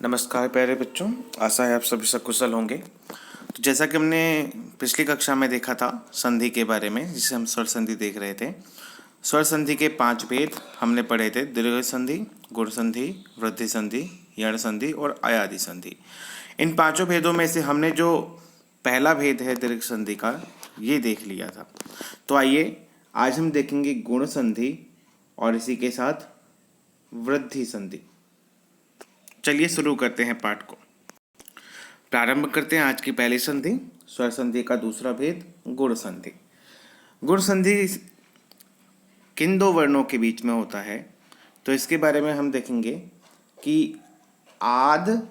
नमस्कार प्यारे बच्चों, आशा है आप सभी सकुशल होंगे। तो जैसा कि हमने पिछली कक्षा में देखा था संधि के बारे में, जिसे हम स्वर संधि देख रहे थे। स्वर संधि के 5 भेद हमने पढ़े थे: दीर्घ संधि, गुण संधि, वृद्धि संधि, यण संधि और अयादि संधि। इन पांचों भेदों में से हमने जो पहला भेद है दीर्घ संधि का, ये देख लिया था। तो आइए आज हम देखेंगे गुण संधि और इसी के साथ वृद्धि संधि। चलिए शुरू करते हैं पाठ को। प्रारंभ करते हैं आज की पहली संधि, स्वर संधि का दूसरा भेद गुण संधि। गुण संधि किन दो वर्णों के बीच में होता है, तो इसके बारे में हम देखेंगे कि आद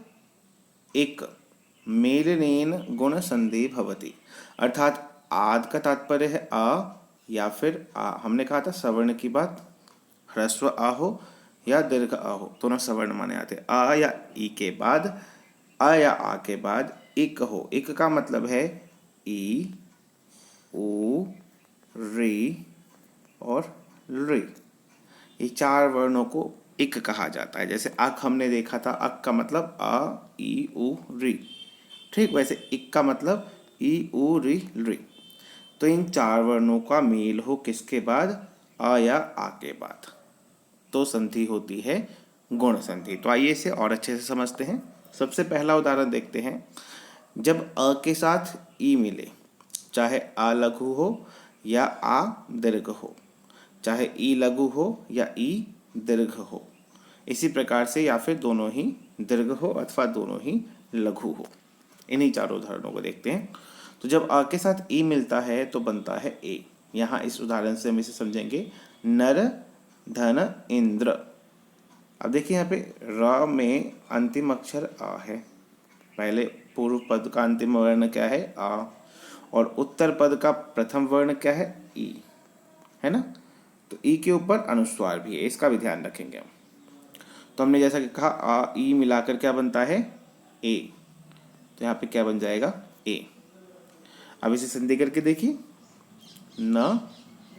एक मेलनेन गुण संधि भवति, अर्थात आद का तात्पर्य है आ या फिर आ। हमने कहा था सवर्ण की बात, ह्रस्व आ हो या दीर्घ आ हो, दोनों सवर्ण माने आते। आ या ई के बाद, आ या आ के बाद इक हो। इक का मतलब है ई, ऊ, री और री। ये चार वर्णों को इक कहा जाता है। जैसे अक हमने देखा था, अक का मतलब आ, ई, ऊ, री। ठीक वैसे इक का मतलब ई, ऊ, री, री। तो इन चार वर्णों का मेल हो किसके बाद? आ या आ के बाद, तो संधि होती है गुण संधि। तो आइए इसे और अच्छे से समझते हैं। सबसे पहला उदाहरण देखते हैं। जब अ के साथ ई मिले, चाहे आ लघु हो या आ दीर्घ हो, चाहे ई लघु हो या ई दीर्घ हो, इसी प्रकार से या फिर दोनों ही दीर्घ हो अथवा दोनों ही लघु हो। इन्हीं चारों उदाहरणों को देखते हैं। तो जब आ के साथ ई मिलता है तो बनता है ए। यहाँ इस उदाहरण से हम इसे समझेंगे, नर धन इंद्र। अब देखिए यहाँ पे र में अंतिम अक्षर आ है। पहले पूर्व पद का अंतिम वर्ण क्या है? आ। और उत्तर पद का प्रथम वर्ण क्या है? ई, है ना। तो ई के ऊपर अनुस्वार भी है, इसका भी ध्यान रखेंगे हम। तो हमने जैसा कि कहा आ ई मिलाकर क्या बनता है? ए। तो यहाँ पे क्या बन जाएगा? ए। अब इसे संधि करके देखिए, न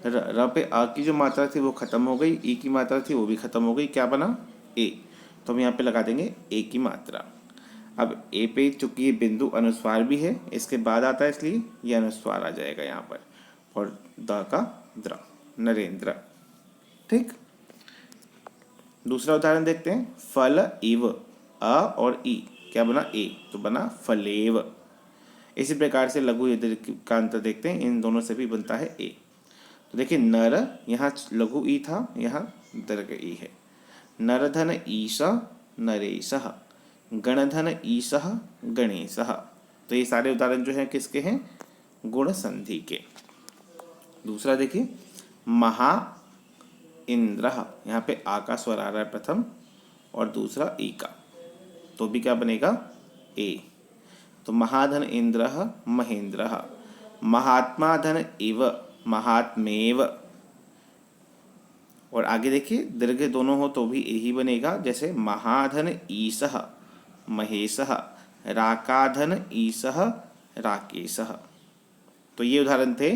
र पे आ की जो मात्रा थी वो खत्म हो गई, ई की मात्रा थी वो भी खत्म हो गई, क्या बना? ए। तो हम यहाँ पे लगा देंगे ए की मात्रा। अब ए पे चूंकि ये बिंदु अनुस्वार भी है, इसके बाद आता है, इसलिए ये अनुस्वार आ जाएगा यहाँ पर। और द का द्र, नरेंद्र। ठीक। दूसरा उदाहरण देखते हैं। फल इव, अ और ई क्या बना? ए। तो बना फलेव। इसी प्रकार से लघु या दीर्घ का अंतर देखते हैं, इन दोनों से भी बनता है ए। तो देखिए नर, यहाँ लघु ई था, यहाँ दीर्घ ई है। नरधन ईश नरेशः, गणधन ईशः गणेशः। तो ये सारे उदाहरण जो हैं किसके हैं? गुण संधि के। दूसरा देखिए, महा इंद्रः, यहाँ पे आ का स्वर आ रहा है प्रथम और दूसरा ई का, तो भी क्या बनेगा? ए। तो महाधन इंद्रः महेंद्रः, महात्मा धन इव महात्मेव। और आगे देखिए दीर्घ दोनों हो तो भी ए ही बनेगा। जैसे महाधन ईशः महेशः, राकाधन ईशः राकेशः। तो ये उदाहरण थे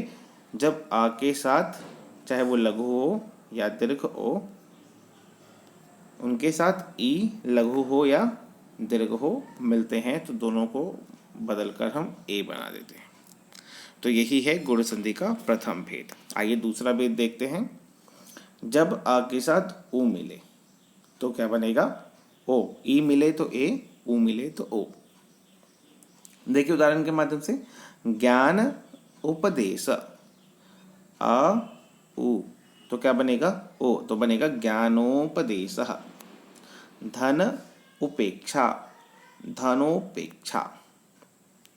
जब आ के साथ चाहे वो लघु हो या दीर्घ हो, उनके साथ ई लघु हो या दीर्घ हो मिलते हैं तो दोनों को बदलकर हम ए बना देते हैं। तो यही है गुण संधि का प्रथम भेद। आइए दूसरा भेद देखते हैं। जब आ के साथ ऊ मिले तो क्या बनेगा? ओ। ई मिले तो ए, ऊ मिले तो ओ। देखिए उदाहरण के माध्यम से, ज्ञान उपदेश, आ ऊ तो क्या बनेगा? ओ। तो बनेगा ज्ञानोपदेश। धन उपेक्षा, धनोपेक्षा।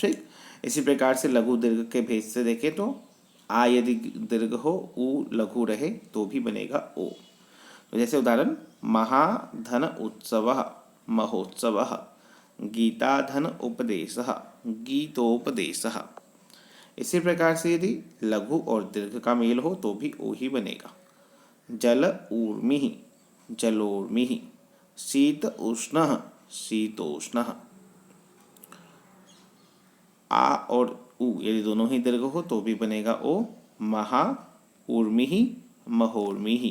ठीक। इसी प्रकार से लघु दीर्घ के भेद से देखें तो आ यदि दीर्घ हो, ऊ लघु रहे तो भी बनेगा ओ। तो जैसे उदाहरण, महाधन उत्सवः महोत्सवः, गीताधन उपदेशः गीतोपदेशः। इसी प्रकार से यदि लघु और दीर्घ का मेल हो तो भी ओ ही बनेगा। जल ऊर्मिः जलोर्मिः, शीत उष्णः शीतोष्णः। आ और ऊ यदि दोनों ही दीर्घ हो तो भी बनेगा ओ। महा ऊर्मिः महोर्मिः,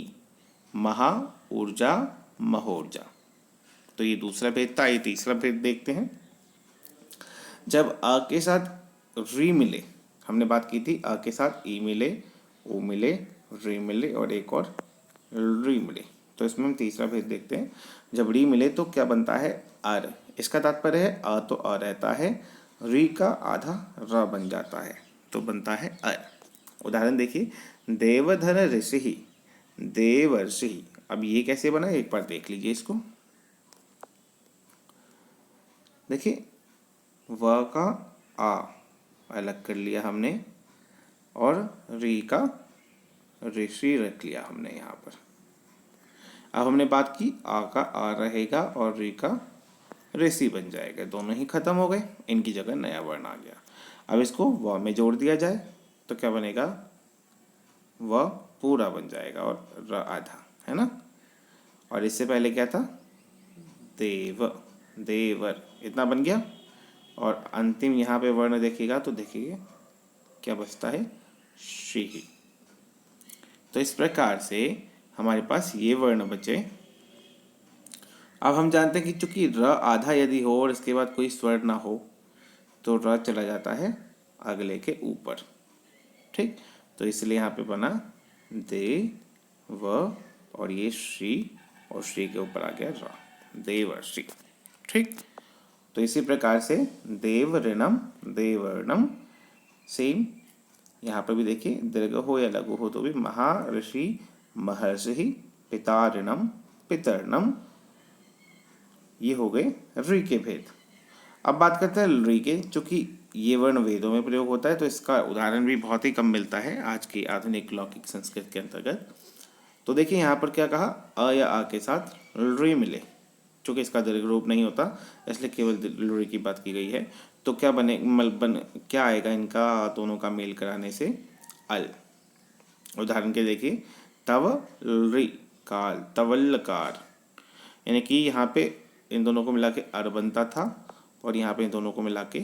महा ऊर्जा महोर्जा। तो ये दूसरा भेद था। ये तीसरा भेद देखते हैं। जब अ के साथ री मिले, हमने बात की थी अ के साथ ई मिले, ओ मिले, री मिले और एक और री मिले, तो इसमें हम तीसरा भेद देखते हैं। जब री मिले तो क्या बनता है? अर। इसका तात्पर्य है अ तो अ रहता है, री का आधा र बन जाता है, तो बनता है अर। उदाहरण देखिए, देवधर ऋषि, देवर्षि। अब ये कैसे बना, एक बार देख लीजिए इसको। देखिए, व का आ अलग कर लिया हमने और री का ऋषि रख लिया हमने यहाँ पर। अब हमने बात की आ का आ रहेगा और री का ऋषि बन जाएगा, दोनों ही खत्म हो गए, इनकी जगह नया वर्ण आ गया। अब इसको व में जोड़ दिया जाए तो क्या बनेगा? व पूरा बन जाएगा और र आधा, है ना। और इससे पहले क्या था? देव, देवर, इतना बन गया। और अंतिम यहाँ पे वर्ण देखिएगा तो देखिए क्या बचता है? श्री। तो इस प्रकार से हमारे पास ये वर्ण बचे। अब हम जानते हैं कि चूंकि र आधा यदि हो और इसके बाद कोई स्वर ना हो तो र चला जाता है अगले के ऊपर, ठीक। तो इसलिए यहाँ पे बना दे व और ये श्री, और श्री के ऊपर आ गया र, देवर्षि, ठीक। तो इसी प्रकार से देव ऋणम, देवर्णम, सेम यहाँ पर भी देखिए, दीर्घ हो या लघु हो तो भी महर्षि, महर्षि, पिता ऋणम, पितर्णम, ये हो गए ऋ के भेद। अब बात करते हैं ऋ के। चूंकि ये वर्ण वेदों में प्रयोग होता है तो इसका उदाहरण भी बहुत ही कम मिलता है आज की आधुनिक लौकिक संस्कृत के अंतर्गत। तो देखिए यहाँ पर क्या कहा, अ या आ के साथ ऋ मिले, चूंकि इसका दीर्घ रूप नहीं होता इसलिए केवल ऋ की बात की गई है। तो क्या क्या आएगा इनका दोनों का मेल कराने से? अल। उदाहरण के देखिए, तव ऋ काल, तवल्लकार, यानी कि यहाँ पे इन दोनों को मिला के अर बनता था और यहाँ पे इन दोनों को मिला के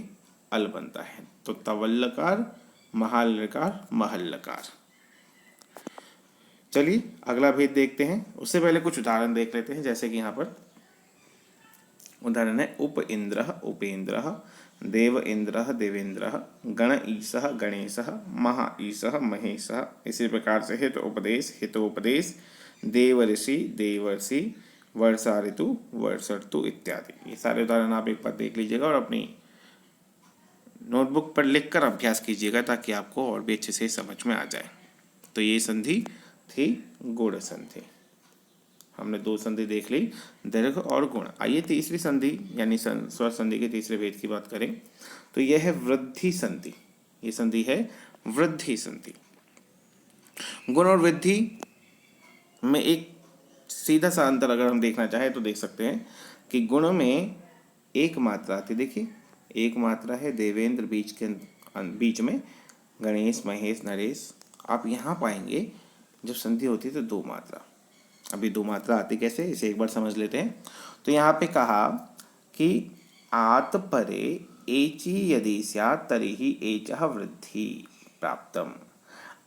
अल बनता है, तो तवल्लकार, महालकार, महल्लकार। चलिए अगला भेद देखते हैं। उससे पहले कुछ उदाहरण देख लेते हैं। जैसे कि यहाँ पर उदाहरण है, उप इंद्र उपेन्द्र, देव इंद्र देवेंद्र, गण ईशः गणेशः, महा ईशः महेशः। इसी प्रकार से हितोपदेश हितोपदेश, देव ऋषि देवर्षि, वर्षा ऋतु वर्षर्तु इत्यादि। ये सारे उदाहरण आप एक बार देख लीजिएगा और अपनी नोटबुक पर लिखकर अभ्यास कीजिएगा ताकि आपको और भी अच्छे से समझ में आ जाए। तो ये संधि थी गुण संधि। हमने दो संधि देख ली, दीर्घ और गुण। आइए तीसरी संधि यानी स्वर संधि के तीसरे भेद की बात करें तो यह है वृद्धि संधि। ये संधि है वृद्धि संधि। गुण और वृद्धि में एक सीधा सा अंतर अगर हम देखना चाहें तो देख सकते हैं कि गुण में एक मात्रा आती, देखिए एक मात्रा है, देवेंद्र बीच में गणेश महेश नरेश। आप यहाँ पाएंगे जब संधि होती है तो दो मात्रा। अभी दो मात्रा आती कैसे, इसे एक बार समझ लेते हैं। तो यहाँ पे कहा कि आत परे एचि यदि स्यात् तर्हि एचः वृद्धि प्राप्तम।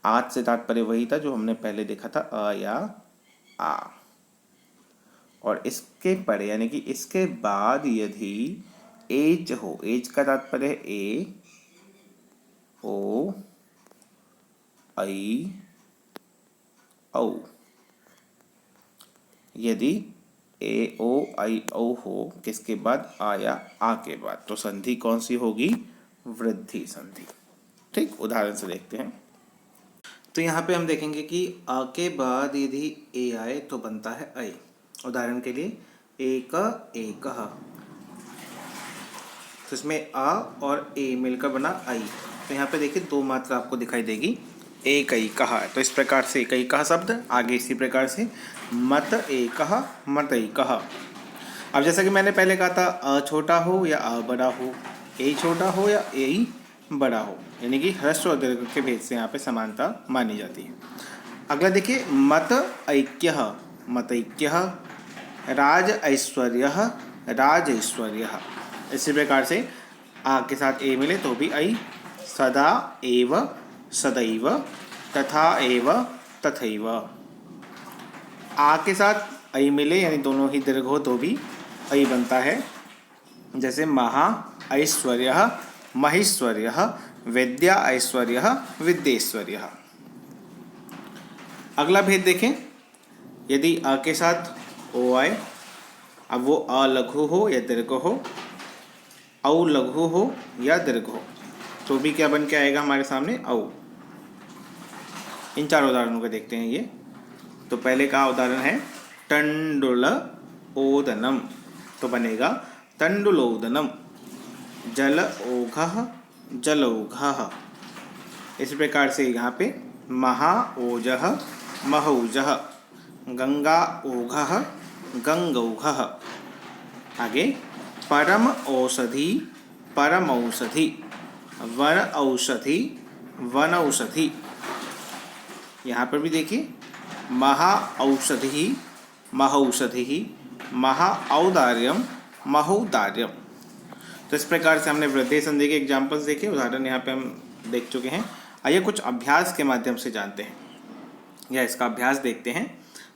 आत से तात्पर्य वही था जो हमने पहले देखा था, अ या आ। और इसके परे यानी कि इसके बाद यदि एच हो, एच का तात्पर्य है ए ओ आई औ। यदि ए ओ आई औ हो किसके बाद, आ या आ के बाद, तो संधि कौन सी होगी? वृद्धि संधि, ठीक। उदाहरण से देखते हैं। तो यहाँ पे हम देखेंगे कि आ के बाद यदि ए आए तो बनता है ऐ। उदाहरण के लिए एक एकः, तो इसमें आ और ए मिलकर बना ऐ। तो यहाँ पे देखिए दो मात्रा आपको दिखाई देगी, एक ऐ कहा। तो इस प्रकार से एक ऐ कहा शब्द आगे इसी प्रकार से मत एकः मत ऐकः। अब जैसा कि मैंने पहले कहा था, अ छोटा हो या अ बड़ा हो, ए छोटा हो या ए बड़ा हो, यानी कि ह्रस्व और दीर्घ के भेद से यहाँ पे समानता मानी जाती है। अगला देखिए, मत ऐक्यः मत ऐक्यः, राज ऐश्वर्यः राज ऐश्वर्यः। इसी प्रकार से आ के साथ ए मिले तो भी ऐ, सदा एव सदैव, तथा एव तथैव। आ के साथ ऐ मिले यानी दोनों ही दीर्घ हो तो भी ऐ बनता है। जैसे महा ऐश्वर्य महेश्वर्य, विद्या ऐश्वर्य विद्येश्वर्य। अगला भेद देखें, यदि अ के साथ ओ आए, अब वो अ लघु हो या दीर्घ हो, औ लघु हो या दीर्घ हो, तो भी क्या बन के आएगा हमारे सामने? औ। इन चार उदाहरणों को देखते हैं ये। तो पहले का उदाहरण है तंडुल ओदनम, तो बनेगा तंडुलोदनम। जल ओघः जलौघः। इस प्रकार से यहाँ पे महा ओजः महौजः, गंगा ओघः गंगौघः। आगे परम औषधि परमौषधि, वन औषधि वनौषधि। यहाँ पर भी देखिए महा औषधि महौषधि, महा औदार्यम महौदार्यम। तो इस प्रकार से हमने वृद्धि संधि के एग्जाम्पल्स देखे, उदाहरण यहाँ पे हम देख चुके हैं। आइए कुछ अभ्यास के माध्यम से जानते हैं या इसका अभ्यास देखते हैं।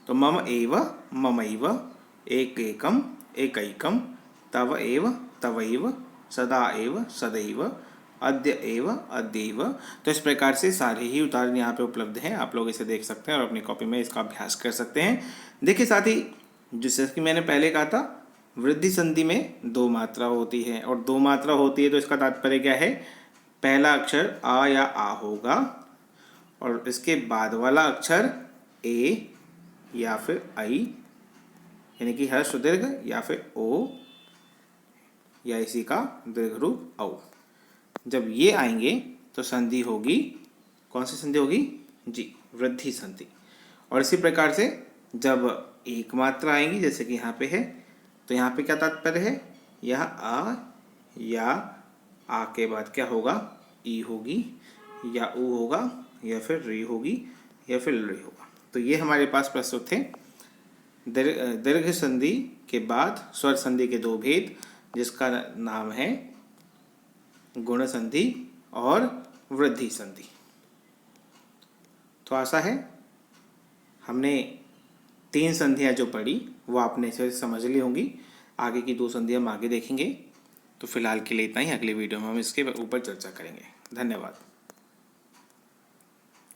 तो मम एव ममैव, एक एकम एकैकम, तव एव तवैव, सदा एव सदैव, अद्य एव अद्यैव। तो इस प्रकार से सारे ही उदाहरण यहाँ पे उपलब्ध हैं, आप लोग इसे देख सकते हैं और अपनी कॉपी में इसका अभ्यास कर सकते हैं। देखिए साथ ही जैसे कि मैंने पहले कहा था, वृद्धि संधि में दो मात्रा होती है, और दो मात्रा होती है तो इसका तात्पर्य क्या है? पहला अक्षर आ या आ होगा और इसके बाद वाला अक्षर ए या फिर आई, यानी कि ह्रस्व दीर्घ या फिर ओ, या इसी का दीर्घ रूप औ। जब ये आएंगे तो संधि होगी, कौन सी संधि होगी? जी, वृद्धि संधि। और इसी प्रकार से जब एक मात्रा आएंगी, जैसे कि यहाँ पे है, तो यहाँ पे क्या तात्पर्य है? यह आ या आ के बाद क्या होगा? ई होगी या ऊ होगा या फिर री होगी या फिर री होगा। तो ये हमारे पास प्रस्तुत थे दीर्घ संधि के बाद स्वर संधि के दो भेद, जिसका नाम है गुण संधि और वृद्धि संधि। तो आशा है हमने 3 संधियाँ जो पढ़ी वो आपने इसे समझ ली होंगी। आगे की 2 संधियाँ हम आगे देखेंगे। तो फिलहाल के लिए इतना ही, अगले वीडियो में हम इसके ऊपर चर्चा करेंगे। धन्यवाद।